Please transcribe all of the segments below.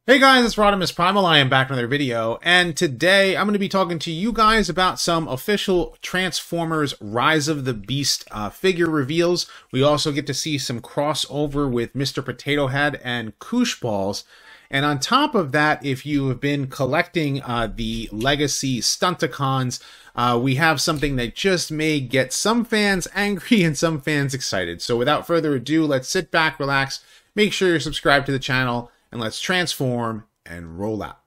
Hey guys, it's RodimusPrimal. I am back with another video, and today I'm going to be talking to you guys about some official Transformers Rise of the Beast figure reveals. We also get to see some crossover with Mr. Potato Head and Koosh Balls. And on top of that, if you have been collecting the Legacy Stunticons, we have something that just may get some fans angry and some fans excited. So without further ado, let's sit back, relax, make sure you're subscribed to the channel, and let's transform and roll out.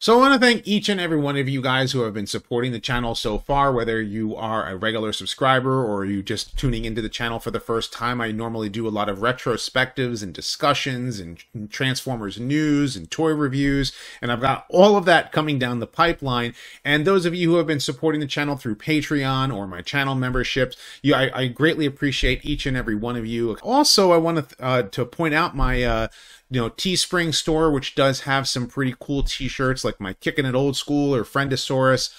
So I want to thank each and every one of you guys who have been supporting the channel so far, whether you are a regular subscriber or you just tuning into the channel for the first time. I normally do a lot of retrospectives and discussions and Transformers news and toy reviews, and I've got all of that coming down the pipeline. And those of you who have been supporting the channel through Patreon or my channel memberships, I greatly appreciate each and every one of you. Also, I want to point out my Teespring store, which does have some pretty cool t-shirts like my Kickin' It Old School or Friendosaurus.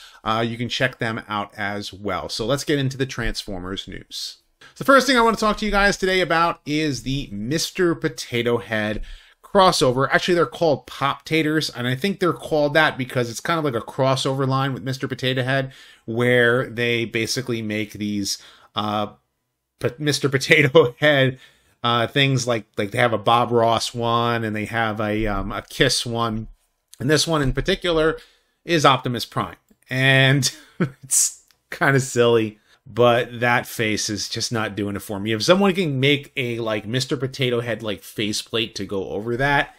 You can check them out as well. So let's get into the Transformers news. So the first thing I want to talk to you guys today about is the Mr. Potato Head crossover. Actually, they're called Pop-Taters, and I think they're called that because it's kind of like a crossover line with Mr. Potato Head, where they basically make these Mr. Potato Head things like they have a Bob Ross one and they have a Kiss one, and this one in particular is Optimus Prime, and it's kind of silly, but that face is just not doing it for me. If someone can make a Mr. Potato Head faceplate to go over that,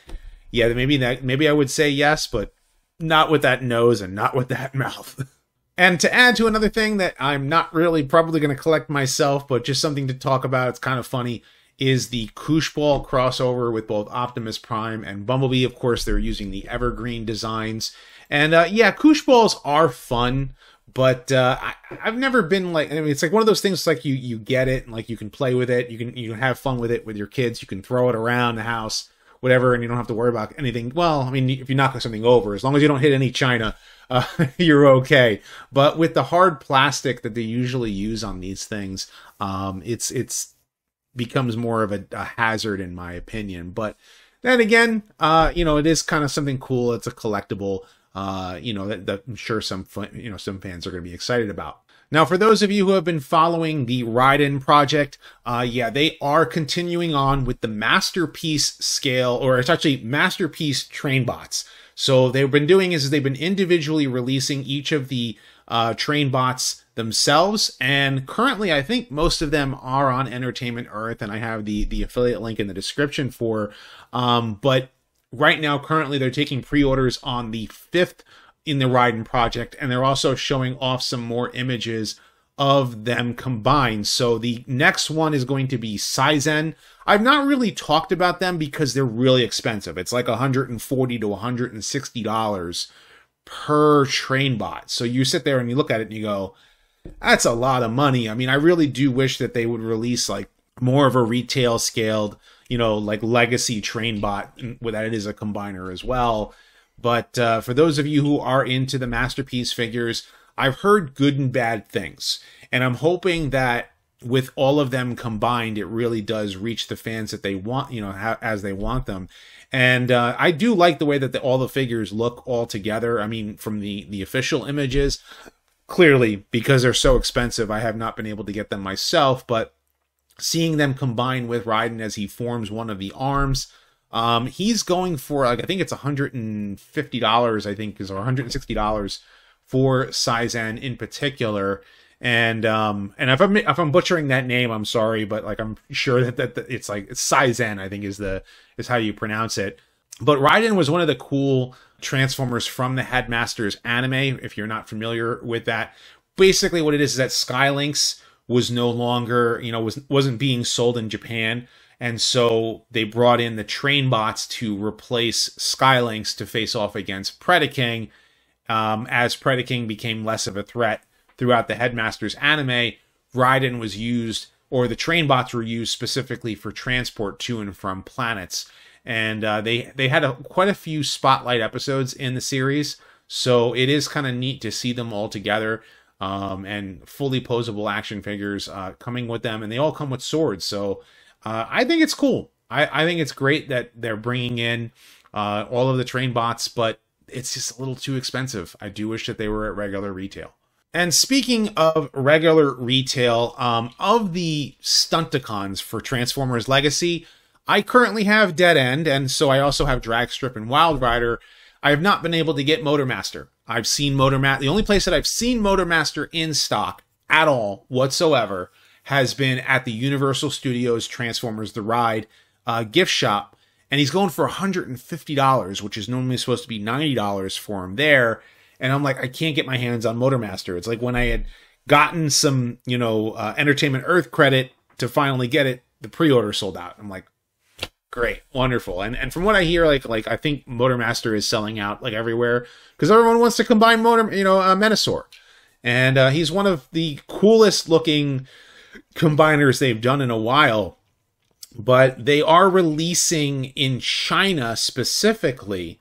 yeah, maybe I would say yes, but not with that nose and not with that mouth. And to add to another thing that I'm not really probably going to collect myself, but just something to talk about, it's kind of funny, is the Koosh Ball crossover with both Optimus Prime and Bumblebee. Of course, they're using the evergreen designs. And yeah, Koosh Balls are fun, but I've never been it's like one of those things, like you get it and you can play with it. You can have fun with it with your kids. You can throw it around the house, whatever, and you don't have to worry about anything. Well, I mean, if you knock something over, as long as you don't hit any china, you're okay. But with the hard plastic that they usually use on these things, it's becomes more of a hazard in my opinion. But then again, it is kind of something cool. It's a collectible, that I'm sure some fans are going to be excited about. Now, for those of you who have been following the Ride-In project, yeah, they are continuing on with the Masterpiece scale, or it's actually Masterpiece Trainbots. So they've been doing is they've been individually releasing each of the Trainbots themselves, and currently I think most of them are on Entertainment Earth, and I have the affiliate link in the description for. But right now, currently, they're taking pre-orders on the 5th in the Ride-In project, and they're also showing off some more images of them combined. So the next one is going to be Saizen. I've not really talked about them because they're really expensive. It's like $140 to $160 per Trainbot. So you sit there and you look at it and you go, that's a lot of money. I mean, I really do wish that they would release more of a retail scaled, legacy Trainbot, that it is a combiner as well. But for those of you who are into the Masterpiece figures, I've heard good and bad things, and I'm hoping that with all of them combined, it really does reach the fans that they want, as they want them. And I do like the way that all the figures look all together. I mean, from the official images, clearly, because they're so expensive, I have not been able to get them myself, but seeing them combine with Raiden as he forms one of the arms, he's going for, I think it's $150, I think, or $160 for Saizen in particular. And if I'm butchering that name, I'm sorry, but I'm sure that it's Saizen, I think is how you pronounce it. But Raiden was one of the cool Transformers from the Headmasters anime, if you're not familiar with that. Basically what it is that Skylynx was no longer, wasn't being sold in Japan, and so they brought in the Trainbots to replace Skylynx to face off against Predaking. As Predaking became less of a threat throughout the Headmasters anime, Raiden was used, or the Trainbots were used specifically for transport to and from planets. And they had quite a few spotlight episodes in the series, so it is kind of neat to see them all together. and fully posable action figures coming with them, and they all come with swords. So I think it's cool. I think it's great that they're bringing in all of the Trainbots, but it's just a little too expensive. I do wish that they were at regular retail. And speaking of regular retail, of the Stunticons for Transformers Legacy, I currently have Dead End, and so I also have Dragstrip and Wild Rider. I have not been able to get Motormaster. I've seen Motormaster. The only place that I've seen Motormaster in stock at all whatsoever has been at the Universal Studios Transformers The Ride gift shop, and he's going for $150, which is normally supposed to be $90 for him there. And I'm like, I can't get my hands on Motormaster. It's like when I had gotten some, you know, Entertainment Earth credit to finally get it, the pre-order sold out. I'm like, great, wonderful. And from what I hear, like I think Motormaster is selling out like everywhere because everyone wants to combine Menasor. And he's one of the coolest looking combiners they've done in a while. But they are releasing in China specifically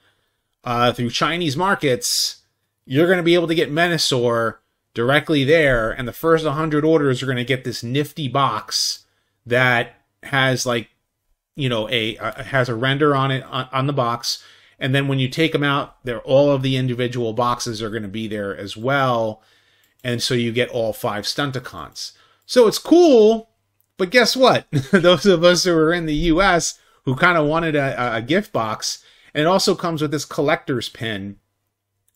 through Chinese markets. You're going to be able to get Menasor directly there, and the first 100 orders are going to get this nifty box that has, like, you know, has a render on it on the box, and then when you take them out, all of the individual boxes are going to be there as well, and so you get all 5 Stunticons. So it's cool, but guess what? Those of us who are in the U.S. who kind of wanted a gift box, and it also comes with this collector's pin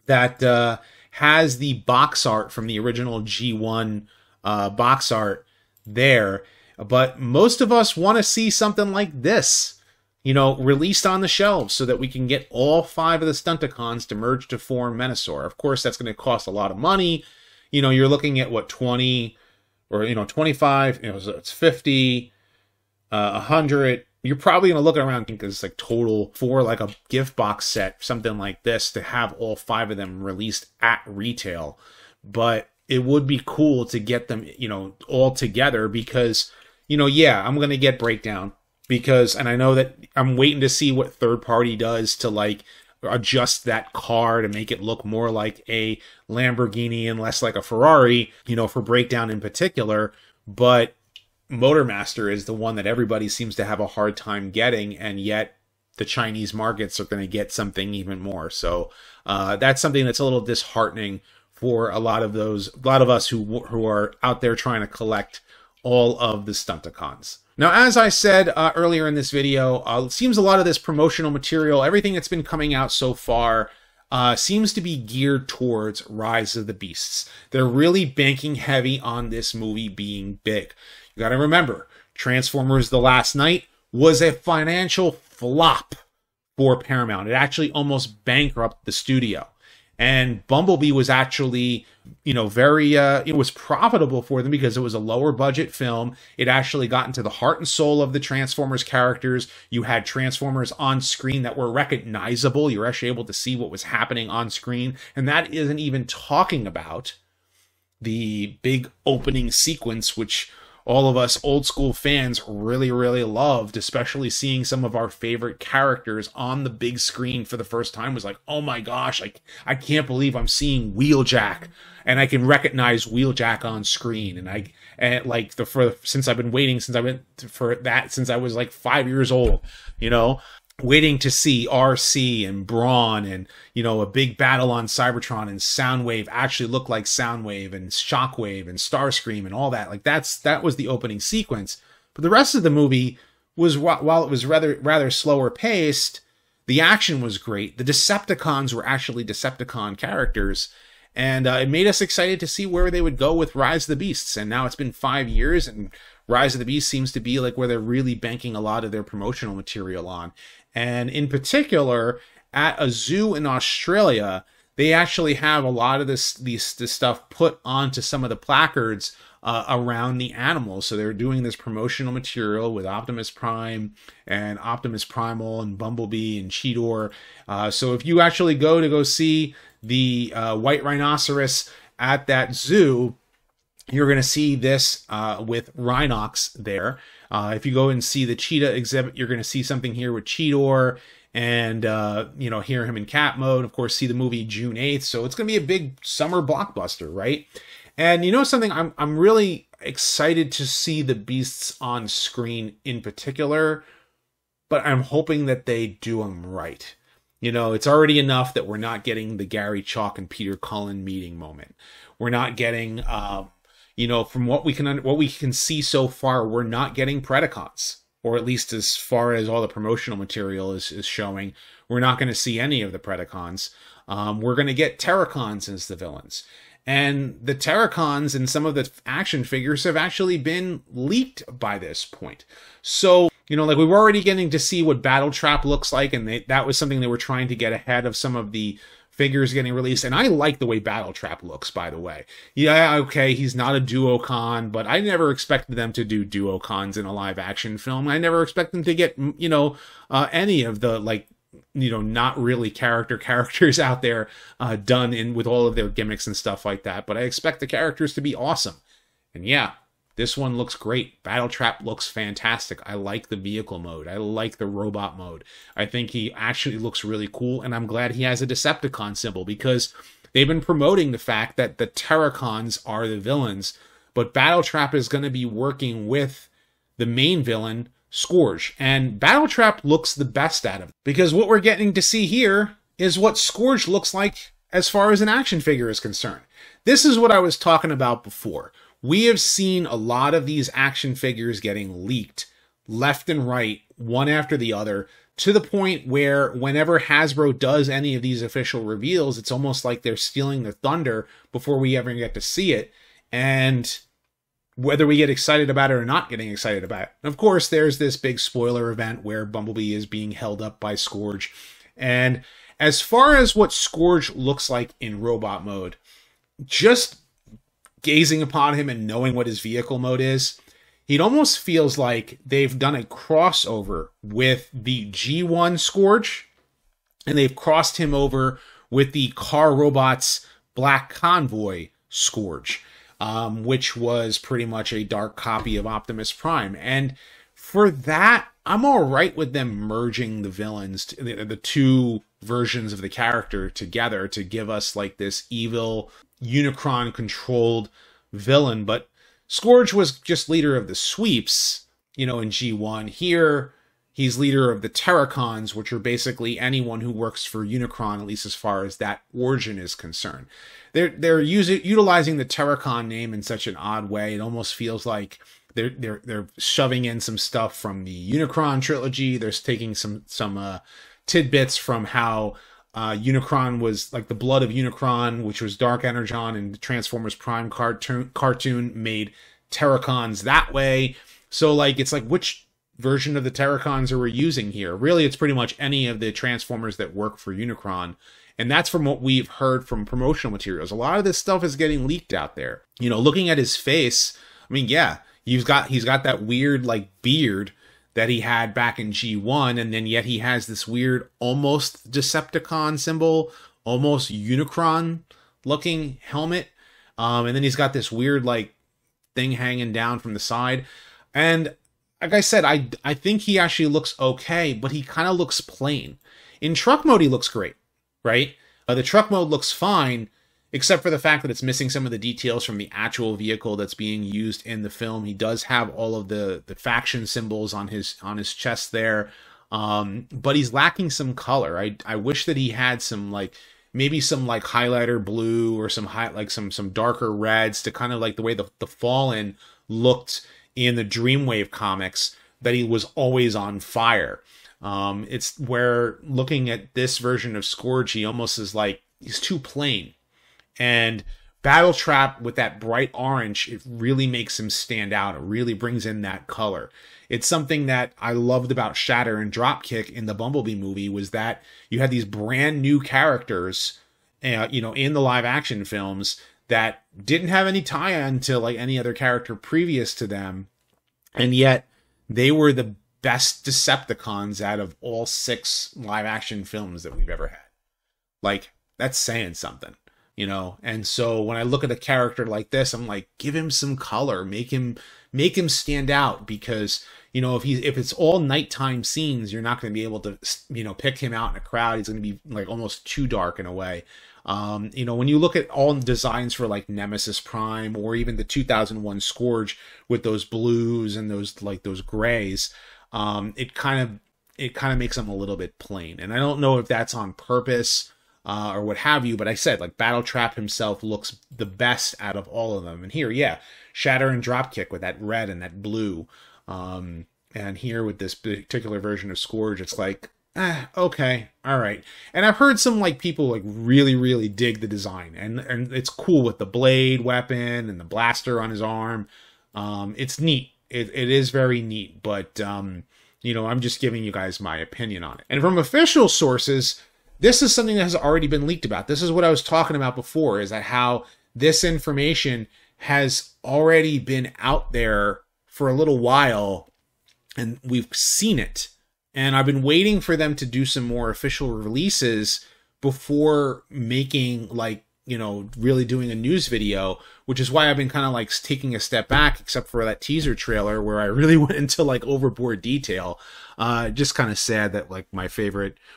that has the box art from the original G1 box art there. But most of us want to see something like this, you know, released on the shelves so that we can get all 5 of the Stunticons to merge to form Menasor. Of course, that's going to cost a lot of money. You know, you're looking at, what, 20 or, you know, 25, you know, so it's 50, 100. You're probably going to look around because it's like total for like a gift box set, something like this, to have all 5 of them released at retail. But it would be cool to get them, you know, all together because, you know, yeah, I'm going to get Breakdown because, and I know that I'm waiting to see what third party does to like adjust that car to make it look more like a Lamborghini and less like a Ferrari, you know, for Breakdown in particular. But Motormaster is the one that everybody seems to have a hard time getting, and yet the Chinese markets are going to get something even more. So that's something that's a little disheartening for a lot of us who are out there trying to collect all of the Stunticons. Now, as I said earlier in this video, it seems a lot of this promotional material, everything that's been coming out so far, seems to be geared towards Rise of the Beasts. They're really banking heavy on this movie being big. You got to remember, Transformers The Last Night was a financial flop for Paramount. It actually almost bankrupted the studio. And Bumblebee was actually, you know, it was profitable for them because it was a lower budget film. It actually got into the heart and soul of the Transformers characters. You had Transformers on screen that were recognizable. You were actually able to see what was happening on screen. And that isn't even talking about the big opening sequence, which all of us old school fans really, really loved, especially seeing some of our favorite characters on the big screen for the first time. Was like, oh my gosh, I can't believe I'm seeing Wheeljack, and I can recognize Wheeljack on screen. Since I've been waiting since I was like 5 years old, you know, waiting to see Arcee and Brawn and, you know, a big battle on Cybertron and Soundwave actually look like Soundwave and Shockwave and Starscream and all that. Like that was the opening sequence. But the rest of the movie was, while it was rather slower paced, the action was great. The Decepticons were actually Decepticon characters. And it made us excited to see where they would go with Rise of the Beasts. And now it's been 5 years, and Rise of the Beasts seems to be like where they're really banking a lot of their promotional material on. And in particular, at a zoo in Australia, they actually have a lot of this stuff put onto some of the placards around the animals. So they're doing this promotional material with Optimus Prime and Optimus Primal and Bumblebee and Cheetor. So if you actually go see the white rhinoceros at that zoo, you're going to see this with Rhinox there. If you go and see the cheetah exhibit, you're going to see something here with Cheetor and, you know, hear him in cat mode. Of course, see the movie June 8th. So it's going to be a big summer blockbuster, right? And you know something, I'm really excited to see the beasts on screen in particular, but I'm hoping that they do them right. You know, it's already enough that we're not getting the Gary Chalk and Peter Cullen meeting moment. We're not getting, you know, from what we can see so far, we're not getting Predacons, or at least as far as all the promotional material is showing, we're not going to see any of the Predacons. We're going to get Terracons as the villains. And the Terracons and some of the action figures have actually been leaked by this point. So, you know, like we were already getting to see what Battletrap looks like, and that was something they were trying to get ahead of some of the figures getting released. And I like the way Battletrap looks, by the way. Yeah, okay, he's not a Duocon, but I never expected them to do Duocons in a live action film. I never expect them to get, you know, any of the, like, you know, not really characters out there done in with all of their gimmicks and stuff like that. But I expect the characters to be awesome. And yeah, this one looks great. Battletrap looks fantastic. I like the vehicle mode. I like the robot mode. I think he actually looks really cool, and I'm glad he has a Decepticon symbol, because they've been promoting the fact that the Terracons are the villains, but Battletrap is going to be working with the main villain, Scourge. And Battletrap looks the best out of it, because what we're getting to see here is what Scourge looks like as far as an action figure is concerned. This is what I was talking about before. We have seen a lot of these action figures getting leaked left and right, one after the other, to the point where whenever Hasbro does any of these official reveals, it's almost like they're stealing the thunder before we ever get to see it. And whether we get excited about it or not getting excited about it. Of course, there's this big spoiler event where Bumblebee is being held up by Scourge. And as far as what Scourge looks like in robot mode, just gazing upon him and knowing what his vehicle mode is, it almost feels like they've done a crossover with the G1 Scourge, and they've crossed him over with the Car Robots Black Convoy Scourge, which was pretty much a dark copy of Optimus Prime. And for that, I'm all right with them merging the villains, the two versions of the character together to give us like this evil Unicron-controlled villain. But Scourge was just leader of the Sweeps, you know, in G1. Here, he's leader of the Terracons, which are basically anyone who works for Unicron, at least as far as that origin is concerned. They're utilizing the Terracon name in such an odd way. It almost feels like they're shoving in some stuff from the Unicron trilogy. They're taking some tidbits from how Unicron was, like, the blood of Unicron, which was Dark Energon, and the Transformers Prime cartoon made Terracons that way. So, like, it's like, which version of the Terracons are we using here? Really, it's pretty much any of the Transformers that work for Unicron. And that's from what we've heard from promotional materials. A lot of this stuff is getting leaked out there. You know, looking at his face, I mean, yeah, he's got that weird, like, beard that he had back in G1, and then yet he has this weird, almost Decepticon symbol, almost Unicron-looking helmet. And then he's got this weird, like, thing hanging down from the side. And like I said, I think he actually looks okay, but he kind of looks plain. In truck mode, he looks great, right? The truck mode looks fine, except for the fact that it's missing some of the details from the actual vehicle that's being used in the film. He does have all of the faction symbols on his chest there, but he's lacking some color. I wish that he had some, like, maybe some, like, highlighter blue or some some darker reds to kind of like the way the Fallen looked in the Dreamwave comics, that he was always on fire. It's where, looking at this version of Scourge, he almost is like, he's too plain. And Battletrap with that bright orange, it really makes him stand out. It really brings in that color. It's something that I loved about Shatter and Dropkick in the Bumblebee movie, was that you had these brand new characters, you know, in the live action films that didn't have any tie-in to, like, any other character previous to them. And yet they were the best Decepticons out of all 6 live action films that we've ever had. Like, that's saying something. You know, and so when I look at a character like this, I'm like, give him some color, make him stand out, because, you know, if it's all nighttime scenes, you're not going to be able to, you know, pick him out in a crowd. He's going to be, like, almost too dark in a way. You know, when you look at all the designs for like Nemesis Prime or even the 2001 Scourge with those blues and those like those grays, it kind of makes them a little bit plain. And I don't know if that's on purpose or what have you, but I said like Battletrap himself looks the best out of all of them. And here, yeah, Shatter and Dropkick with that red and that blue. And here with this particular version of Scourge, it's like, okay, all right. And I've heard some like people like really dig the design, and it's cool with the blade weapon and the blaster on his arm. It's neat. It is very neat, but you know, I'm just giving you guys my opinion on it. And from official sources, this is something that has already been leaked about. This is what I was talking about before, is that how this information has already been out there for a little while, and we've seen it. And I've been waiting for them to do some more official releases before making, like, you know, really doing a news video, which is why I've been kind of like taking a step back, except for that teaser trailer where I really went into like overboard detail. Just kind of sad that like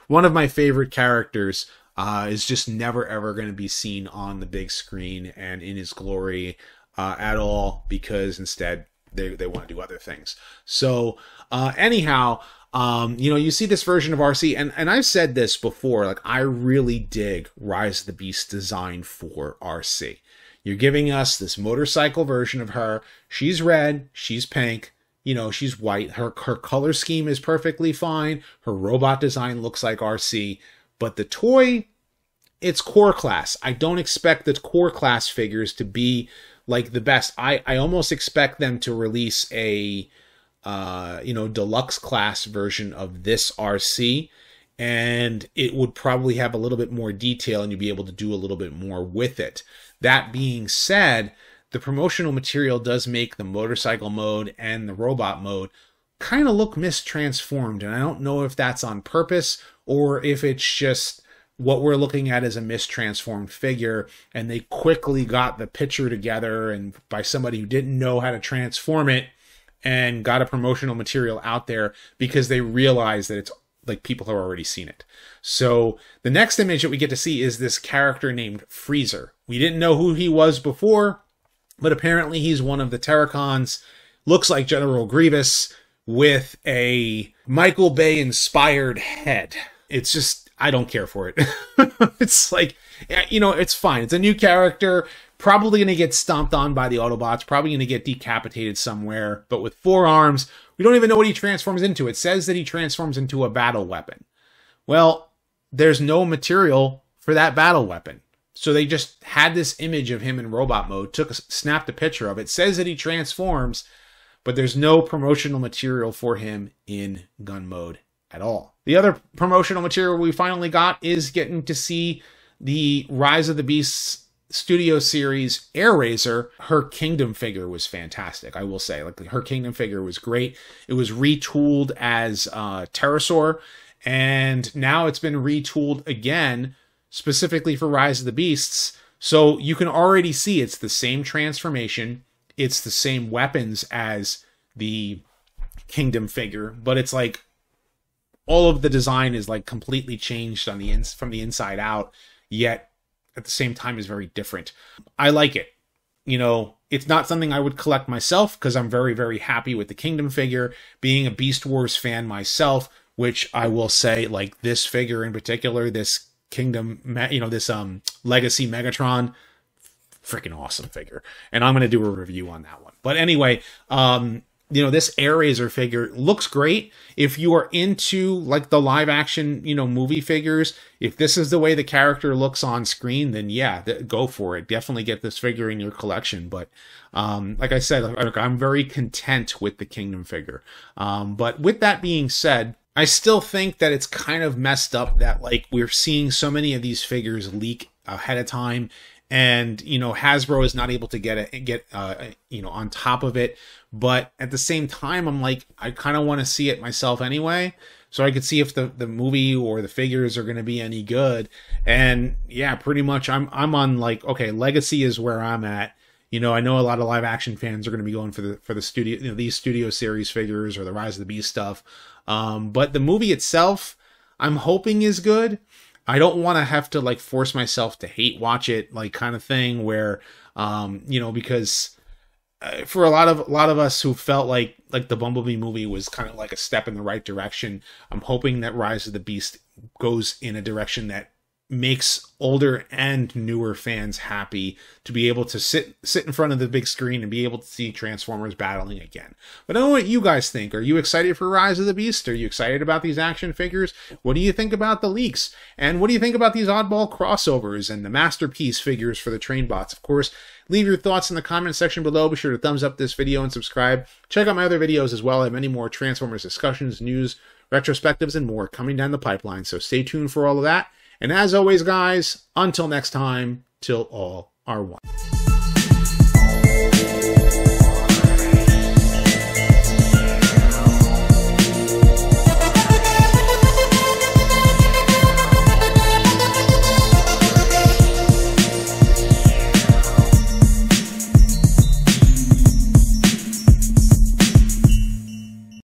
one of my favorite characters is just never ever going to be seen on the big screen and in his glory at all, because instead they want to do other things. So anyhow, you know, you see this version of Arcee, and I've said this before, like, I really dig Rise of the Beast design for Arcee. You're giving us this motorcycle version of her. She's red, she's pink, you know, she's white. Her color scheme is perfectly fine. Her robot design looks like Arcee, but the toy, it's core class. I don't expect the core class figures to be like the best. I almost expect them to release a you know, deluxe class version of this Arcee, and it would probably have a little bit more detail and you'd be able to do a little bit more with it. That being said, the promotional material does make the motorcycle mode and the robot mode kind of look mistransformed, and I don't know if that's on purpose or if it's just what we're looking at as a mistransformed figure, and they quickly got the picture together and by somebody who didn't know how to transform it, and got a promotional material out there because they realize that it's like people have already seen it. So the next image that we get to see is this character named Freezer. We didn't know who he was before, but apparently he's one of the Terracons. Looks like General Grievous with a Michael Bay inspired head. It's just, I don't care for it. It's like, you know, it's fine. It's a new character. Probably going to get stomped on by the Autobots, probably going to get decapitated somewhere, but with 4 arms, we don't even know what he transforms into. It says that he transforms into a battle weapon. Well, there's no material for that battle weapon. So they just had this image of him in robot mode, snapped a picture of it, says that he transforms, but there's no promotional material for him in gun mode at all. The other promotional material we finally got is getting to see the Rise of the Beasts Studio Series Airrazor. Her Kingdom figure was fantastic, I will say. Like, her Kingdom figure was great. It was retooled as Pterosaur, and now it's been retooled again specifically for Rise of the Beasts. So you can already see it's the same transformation. It's the same weapons as the Kingdom figure, but it's like all of the design is like completely changed on the from the inside out, yet at the same time is very different. I like it. You know, it's not something I would collect myself because I'm very happy with the Kingdom figure. Being a Beast Wars fan myself, which I will say, like, this figure in particular, this Kingdom, you know, this Legacy Megatron, freaking awesome figure. And I'm going to do a review on that one. But anyway, you know, this Airrazor figure looks great. If you are into like the live action, you know, movie figures, if this is the way the character looks on screen, then yeah, go for it. Definitely get this figure in your collection. But like I said, I'm very content with the Kingdom figure. But with that being said, I still think that it's kind of messed up that like we're seeing so many of these figures leak ahead of time, and you know, Hasbro is not able to get you know, on top of it. But at the same time, I'm like, I kind of want to see it myself anyway, so I could see if the movie or the figures are going to be any good. And yeah, pretty much I'm on like, okay, Legacy is where I'm at. You know, I know a lot of live action fans are going to be going for the studio, you know, these Studio Series figures or the Rise of the Beast stuff. But the movie itself, I'm hoping is good. I don't want to have to like force myself to hate watch it, like kind of thing where, you know, because for a lot of us who felt like the Bumblebee movie was kind of like a step in the right direction, I'm hoping that Rise of the Beast goes in a direction that makes older and newer fans happy to be able to sit in front of the big screen and be able to see Transformers battling again. But I don't know what you guys think. Are you excited for Rise of the Beast? Are you excited about these action figures? What do you think about the leaks? And what do you think about these oddball crossovers and the Masterpiece figures for the Trainbots? Of course, leave your thoughts in the comment section below. Be sure to thumbs up this video and subscribe. Check out my other videos as well. I have many more Transformers discussions, news, retrospectives, and more coming down the pipeline. So stay tuned for all of that. And as always, guys, until next time, till all are one.